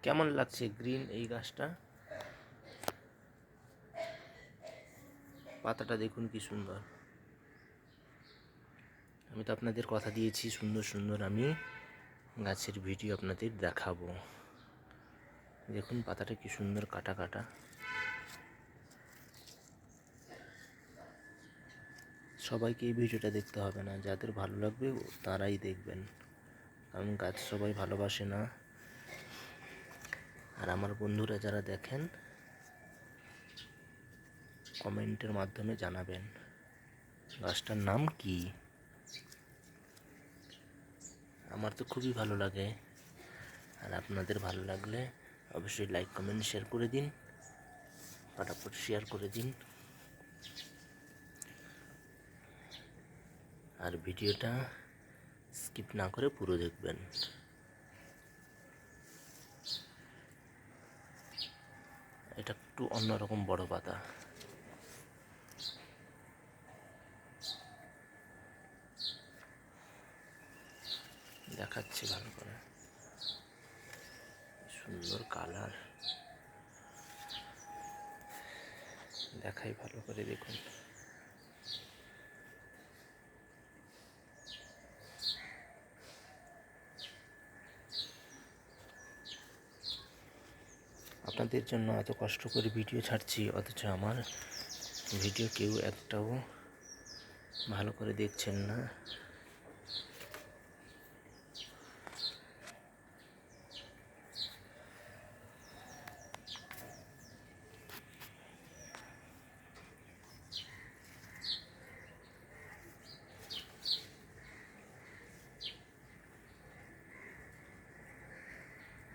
কেমন লাগছে গ্রিন এই গাছটা? পাতাটা দেখুন কি সুন্দর। আমি তো আপনাদের কথা দিয়েছি সুন্দর সুন্দর আমি গাছের ভিডিও আপনাদের দেখাবো। দেখুন পাতাটা কি সুন্দর কাটা কাটা। সবাইকে এই ভিডিওটা দেখতে হবে না, যাদের ভালো লাগবে তারাই দেখবেন, কারণ গাছ সবাই ভালোবাসে না। আর আমার বন্ধুরা যারা দেখেন কমেন্টের মাধ্যমে জানাবেন গাছটার নাম কি। আমার তো খুবই ভালো লাগে, আর আপনাদের ভালো লাগলে অবশ্যই লাইক কমেন্ট শেয়ার করে দিন, ফটাফট শেয়ার করে দিন। আর ভিডিওটা স্কিপ না করে পুরো দেখবেন। এটা একটু অন্যরকম বড় পাতা। দেখাচ্ছি ভালো করে, সুন্দর কালার। দেখাই ভালো করে দেখুন। আপনাদের জন্য এত কষ্ট করে ভিডিও ছাড়ছি, অথচ আমার ভিডিও কেউ একটাও ভালো করে দেখছেন না।